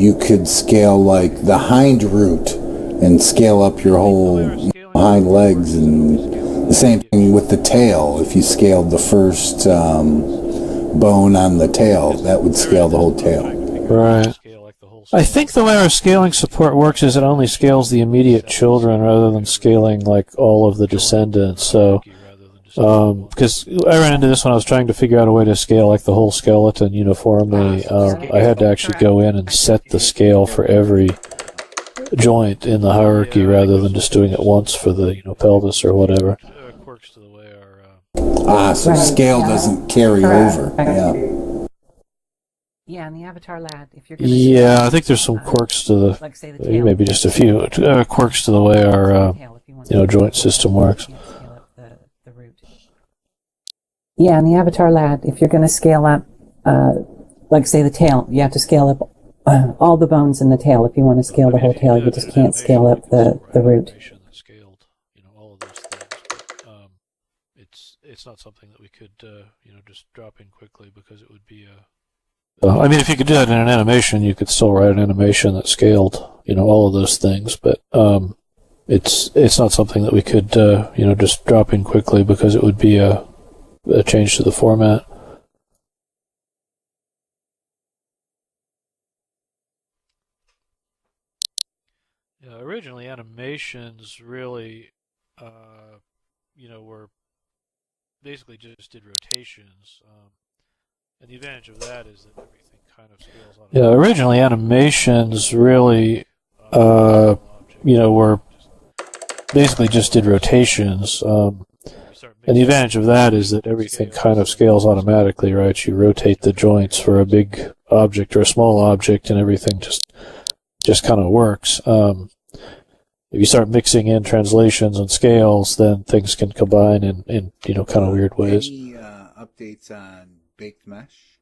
you could scale like the hind root and scale up your whole hind legs, and the same thing with the tail. If you scaled the first bone on the tail, that would scale the whole tail. Right. I think the way our scaling support works is it only scales the immediate children rather than scaling like all of the descendants. So, because I ran into this when I was trying to figure out a way to scale like the whole skeleton uniformly. I had to actually go in and set the scale for every joint in the hierarchy rather than just doing it once for the pelvis or whatever. So scale doesn't carry over. Yeah. Yeah, in the Avatar Lab, if you're I think there's some quirks to the, like say the tail, maybe just a few quirks to the way our joint system works. The root. Yeah, in the Avatar Lab, if you're going to scale up, like say the tail, you have to scale up all the bones in the tail. If you want to scale the whole tail, you just can't scale up the root. All of those things, but it's not something that we could just drop in quickly because it would be a. I mean, if you could do that in an animation, you could still write an animation that scaled, all of those things. But it's not something that we could, just drop in quickly because it would be a change to the format. Yeah, originally animations really, were basically just did rotations. And the advantage of that is that everything kind of scales on. Yeah, originally animations really, were basically just did rotations. And the advantage of that is that everything kind of scales automatically, right? You rotate the joints for a big object or a small object, and everything just kind of works. If you start mixing in translations and scales, then things can combine in kind of weird ways. Any updates on Baked Mesh?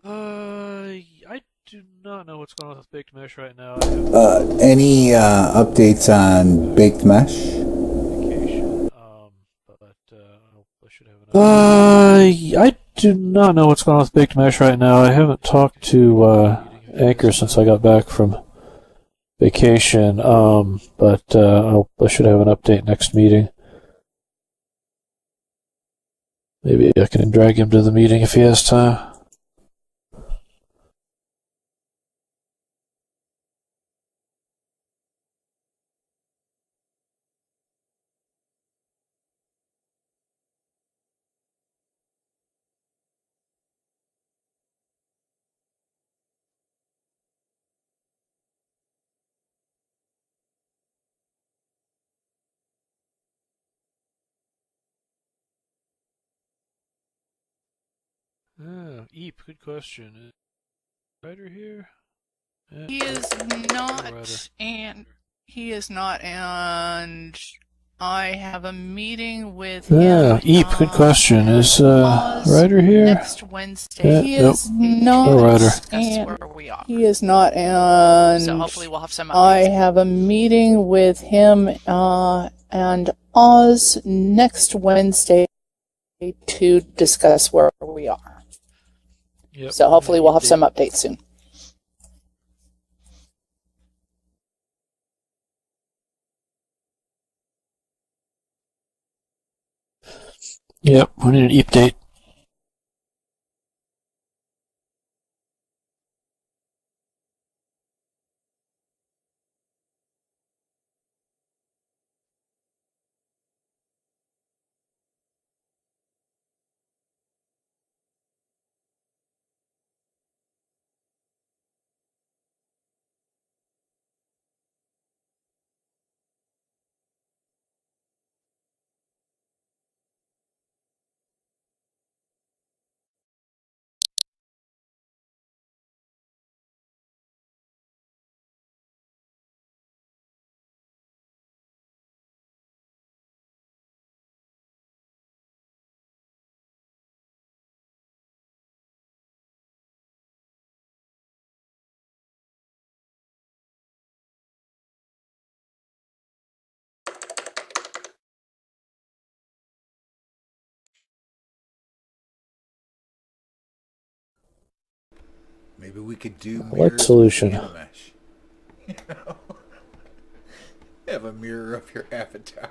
I do not know what's going on with Baked Mesh right now. Any updates on Baked Mesh? I should have I do not know what's going on with Baked Mesh right now. I haven't talked to Anchor since I got back from vacation, but I should have an update next meeting. Maybe I can drag him to the meeting if he has time. Eep, good question. Writer here? He is not, and he is not, and I have a meeting with him. Eep, good question. Is Writer here? Next Wednesday. He is not, and where we are. He is not, and so hopefully we'll have some updates. I have a meeting with him and Oz next Wednesday to discuss where we are. Yep. So hopefully we'll have some updates soon. Yep, we need an Eep date. Maybe we could do what solution? Animesh. You know? Have a mirror of your avatar.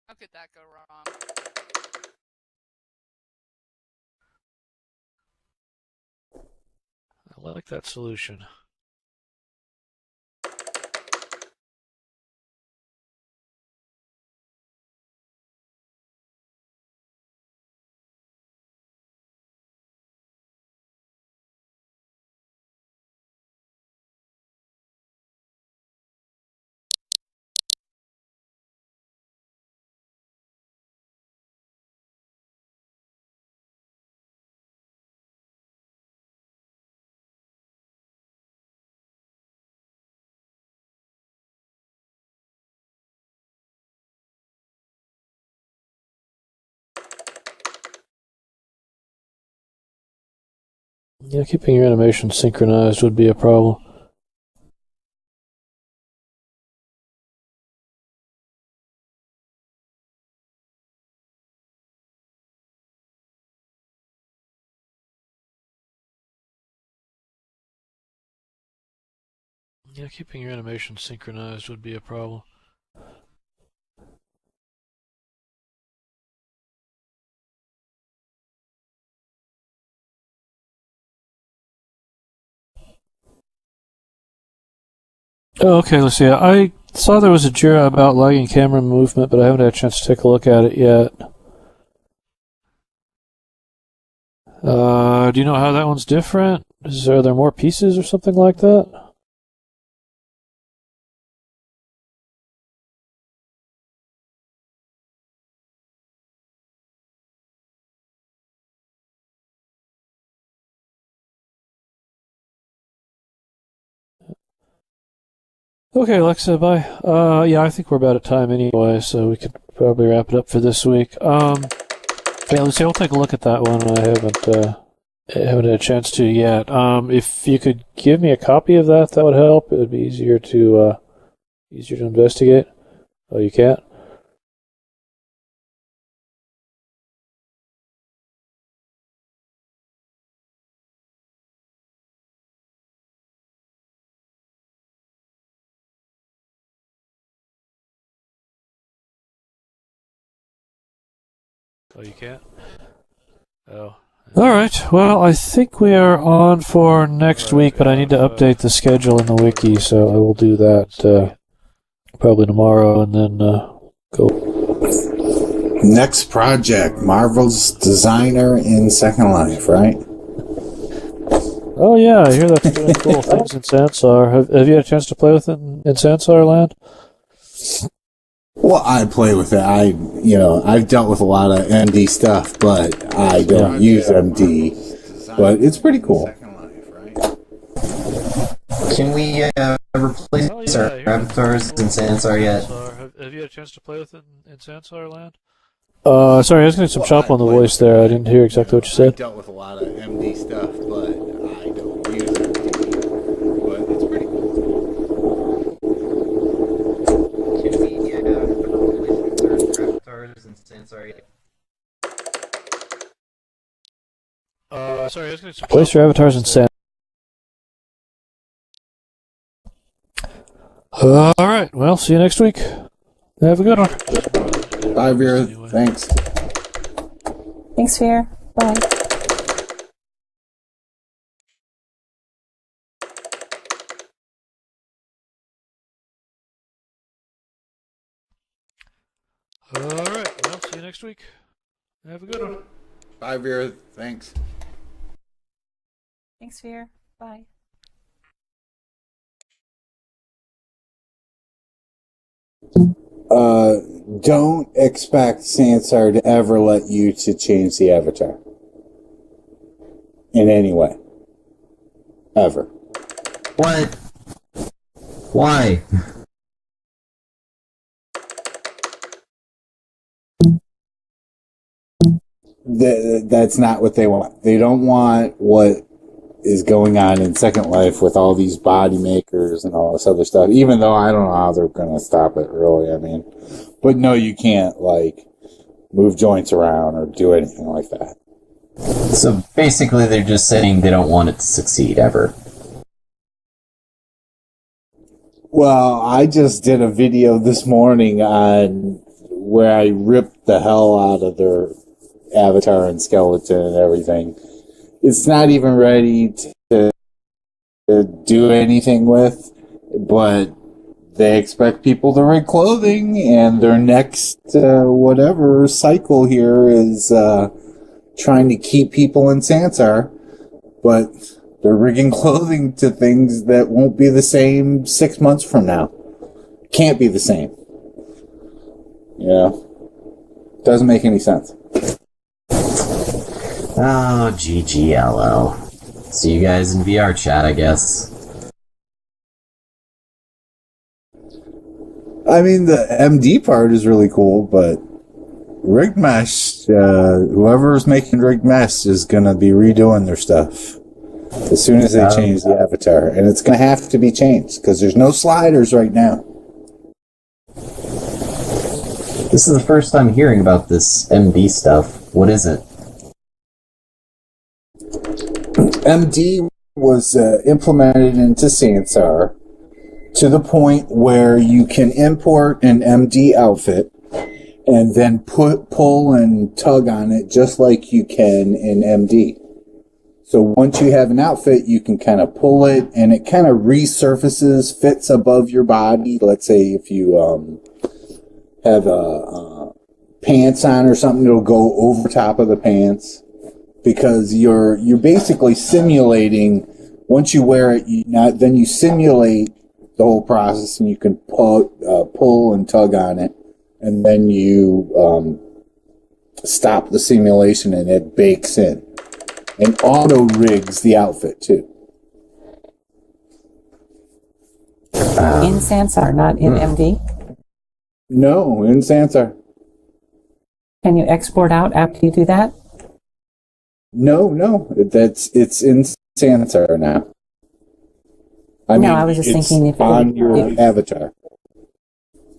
How could that go wrong? I like that solution. Yeah, keeping your animation synchronized would be a problem. Yeah, keeping your animation synchronized would be a problem. Oh, okay, let's see. I saw there was a JIRA about lagging camera movement, but I haven't had a chance to take a look at it yet. Do you know how that one's different? Are there more pieces or something like that? Okay, Alexa, bye. Yeah, I think we're about at time anyway, so we could probably wrap it up for this week. Yeah, Lucy, I'll take a look at that one. I haven't had a chance to yet. If you could give me a copy of that, that would help. It would be easier to investigate. Oh, you can't? Oh, you can't? Oh. Alright, well, I think we are on for next week, but I need to update the schedule in the wiki, so I will do that probably tomorrow, and then go. Next project, Marvel's designer in Second Life, right? Oh yeah, I hear that's doing cool things in Sansar. Have you had a chance to play with it in Sansar Land? Well, I play with it. I've dealt with a lot of MD stuff, but I don't use MD. But it's pretty cool. Can we replace our avatars in Sansar yet? Have you had a chance to play with it in Sansar Land? Sorry, I was getting some chop on the voice there. I didn't hear exactly what you said. I dealt with a lot of MD stuff, but I don't use MD. But it's pretty cool. Can we replace our avatars in Sansar yet? Sorry, I was getting some place your avatars in Sansar. Alright, well, see you next week. Have a good one. Bye, Vera. Thanks. Thanks, Fear. Bye. Alright, well, see you next week. Have a good one. Bye, Vera. Thanks. Thanks, Fear. Bye. Don't expect Sansar to ever let you to change the avatar. In any way. Ever. What? Why? That's not what they want. They don't want what is going on in Second Life with all these body makers and all this other stuff, even though I don't know how they're going to stop it, really. I mean, but no, you can't, move joints around or do anything like that. So basically they're just saying they don't want it to succeed ever. Well, I just did a video this morning on where I ripped the hell out of their avatar and skeleton and everything. It's not even ready to do anything with, but they expect people to rig clothing, and their next whatever cycle here is trying to keep people in Sansar, but they're rigging clothing to things that won't be the same 6 months from now. Can't be the same. You know? Doesn't make any sense. Oh, GGLL. See you guys in VR chat, I guess. I mean, the MD part is really cool, but rigged mesh, whoever's making rigged mesh is going to be redoing their stuff as soon as they change the avatar. And it's going to have to be changed because there's no sliders right now. This is the first time hearing about this MD stuff. What is it? MD was implemented into Sansar to the point where you can import an MD outfit and then pull and tug on it just like you can in MD. So once you have an outfit, you can kind of pull it and it kind of resurfaces, fits above your body. Let's say if you have pants on or something, it'll go over top of the pants. Because you're basically simulating, once you wear it, then you simulate the whole process, and you can pull and tug on it, and then you stop the simulation, and it bakes in. And auto rigs the outfit too. In Sansar, not in MD? No, in Sansar. Can you export out after you do that? No, it's in Sansar now. I mean, I was just thinking if on your avatar.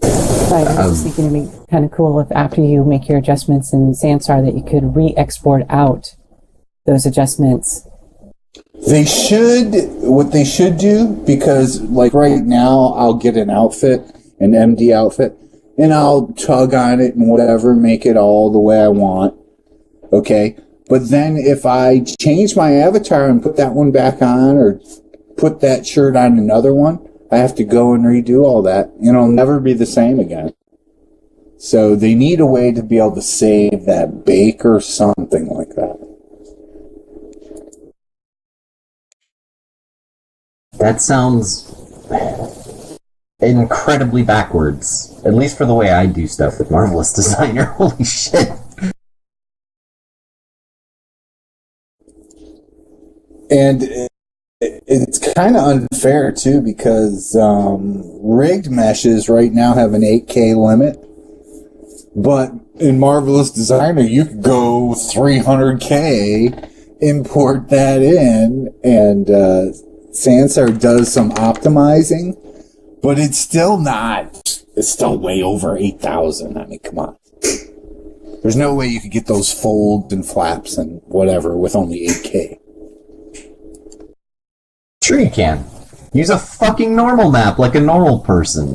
Right, I was just thinking it'd be kind of cool if after you make your adjustments in Sansar that you could re-export out those adjustments. What they should do, because like right now I'll get an outfit, an MD outfit, and I'll tug on it and whatever, make it all the way I want. Okay? But then if I change my avatar and put that one back on or put that shirt on another one, I have to go and redo all that. And it'll never be the same again. So they need a way to be able to save that bake or something like that. That sounds incredibly backwards. At least for the way I do stuff with Marvelous Designer. Holy shit. And it's kind of unfair, too, because rigged meshes right now have an 8K limit. But in Marvelous Designer, you could go 300K, import that in, and Sansar does some optimizing. But it's still way over 8,000. I mean, come on. There's no way you could get those folds and flaps and whatever with only 8K. Sure you can. Use a fucking normal map like a normal person.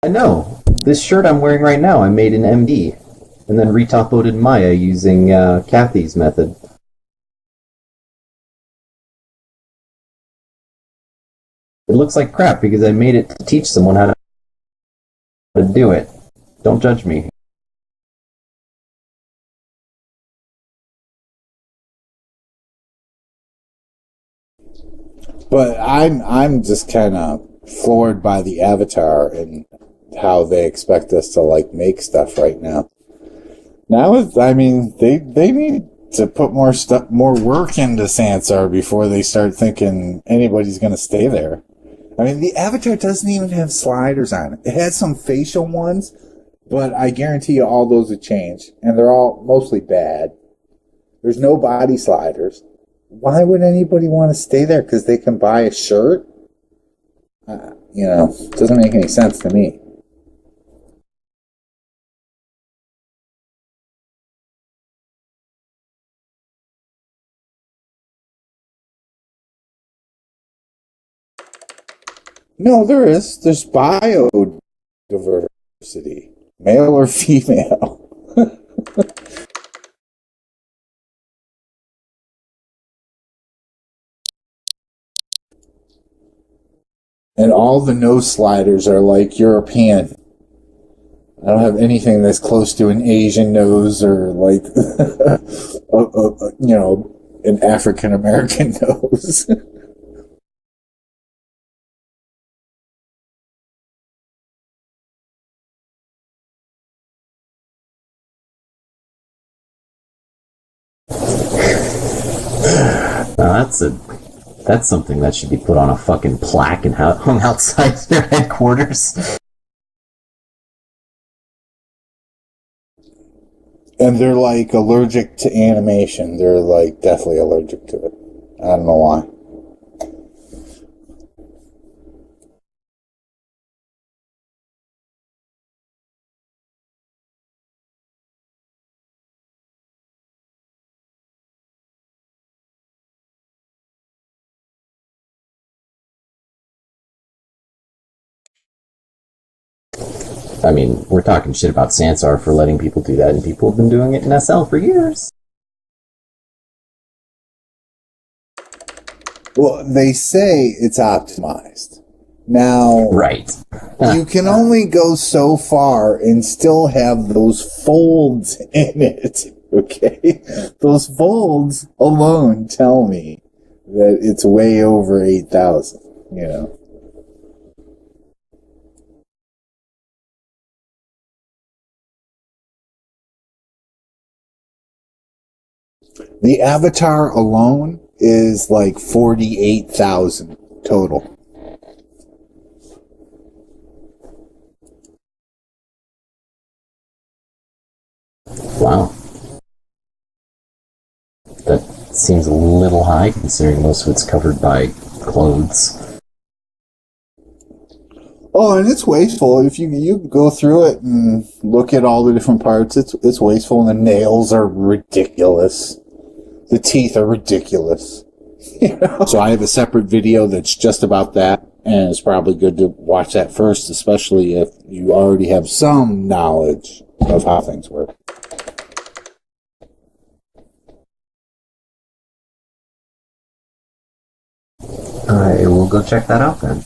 I know. This shirt I'm wearing right now I made in MD, and then retop-loaded Maya using Kathy's method. It looks like crap because I made it to teach someone how to do it. Don't judge me. But I'm just kind of floored by the avatar and how they expect us to like make stuff right now. I mean, they need to put more work into Sansar before they start thinking anybody's going to stay there. I mean, the avatar doesn't even have sliders on it. It has some facial ones, but I guarantee you all those have changed, and they're all mostly bad. There's no body sliders. Why would anybody want to stay there? Because they can buy a shirt? It doesn't make any sense to me. No, there is. There's biodiversity, male or female. And all the nose sliders are like European. I don't have anything that's close to an Asian nose or like, an African American nose. That's something that should be put on a fucking plaque and hung outside their headquarters. And they're like allergic to animation. They're like deathly allergic to it. I don't know why. I mean, we're talking shit about Sansar for letting people do that, and people have been doing it in SL for years. Well, they say it's optimized. Now, right. You can only go so far and still have those folds in it, okay? Those folds alone tell me that it's way over 8,000, you know? The avatar alone is like 48,000 total. Wow. That seems a little high considering most of it's covered by clothes. Oh, and it's wasteful. If you go through it and look at all the different parts, it's wasteful, and the nails are ridiculous. The teeth are ridiculous. You know? So I have a separate video that's just about that, and it's probably good to watch that first, especially if you already have some knowledge of how things work. I will go check that out then.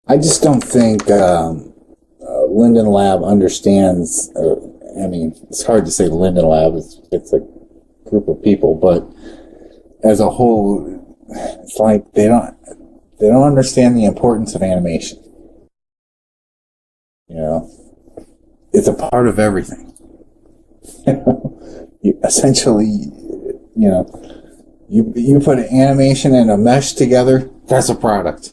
I just don't think Linden Lab understands. I mean, it's hard to say Linden Lab. It's a group of people, but as a whole, it's like they don't understand the importance of animation. You know, it's a part of everything. You essentially, you put an animation and a mesh together. That's a product.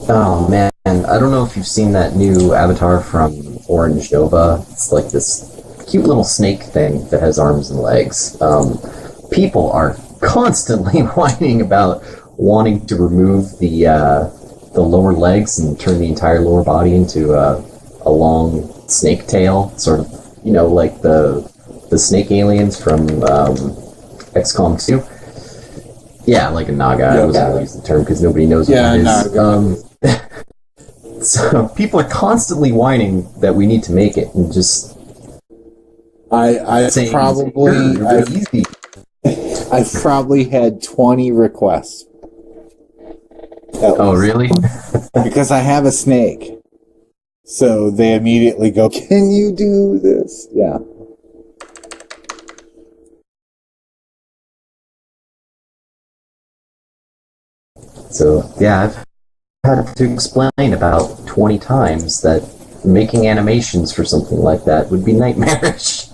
Oh man, I don't know if you've seen that new avatar from Orange Nova. It's like this cute little snake thing that has arms and legs. People are constantly whining about wanting to remove the lower legs and turn the entire lower body into a long snake tail, sort of, like the snake aliens from XCOM 2. Yeah, like a Naga. I wasn't going to use the term because nobody knows what it is. So people are constantly whining that we need to make it, and just I've probably had 20 requests. Oh, really? Because I have a snake. So they immediately go, "Can you do this?" Yeah. So, yeah, I've had to explain about 20 times that making animations for something like that would be nightmarish.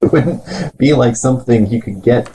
It wouldn't be like something you could get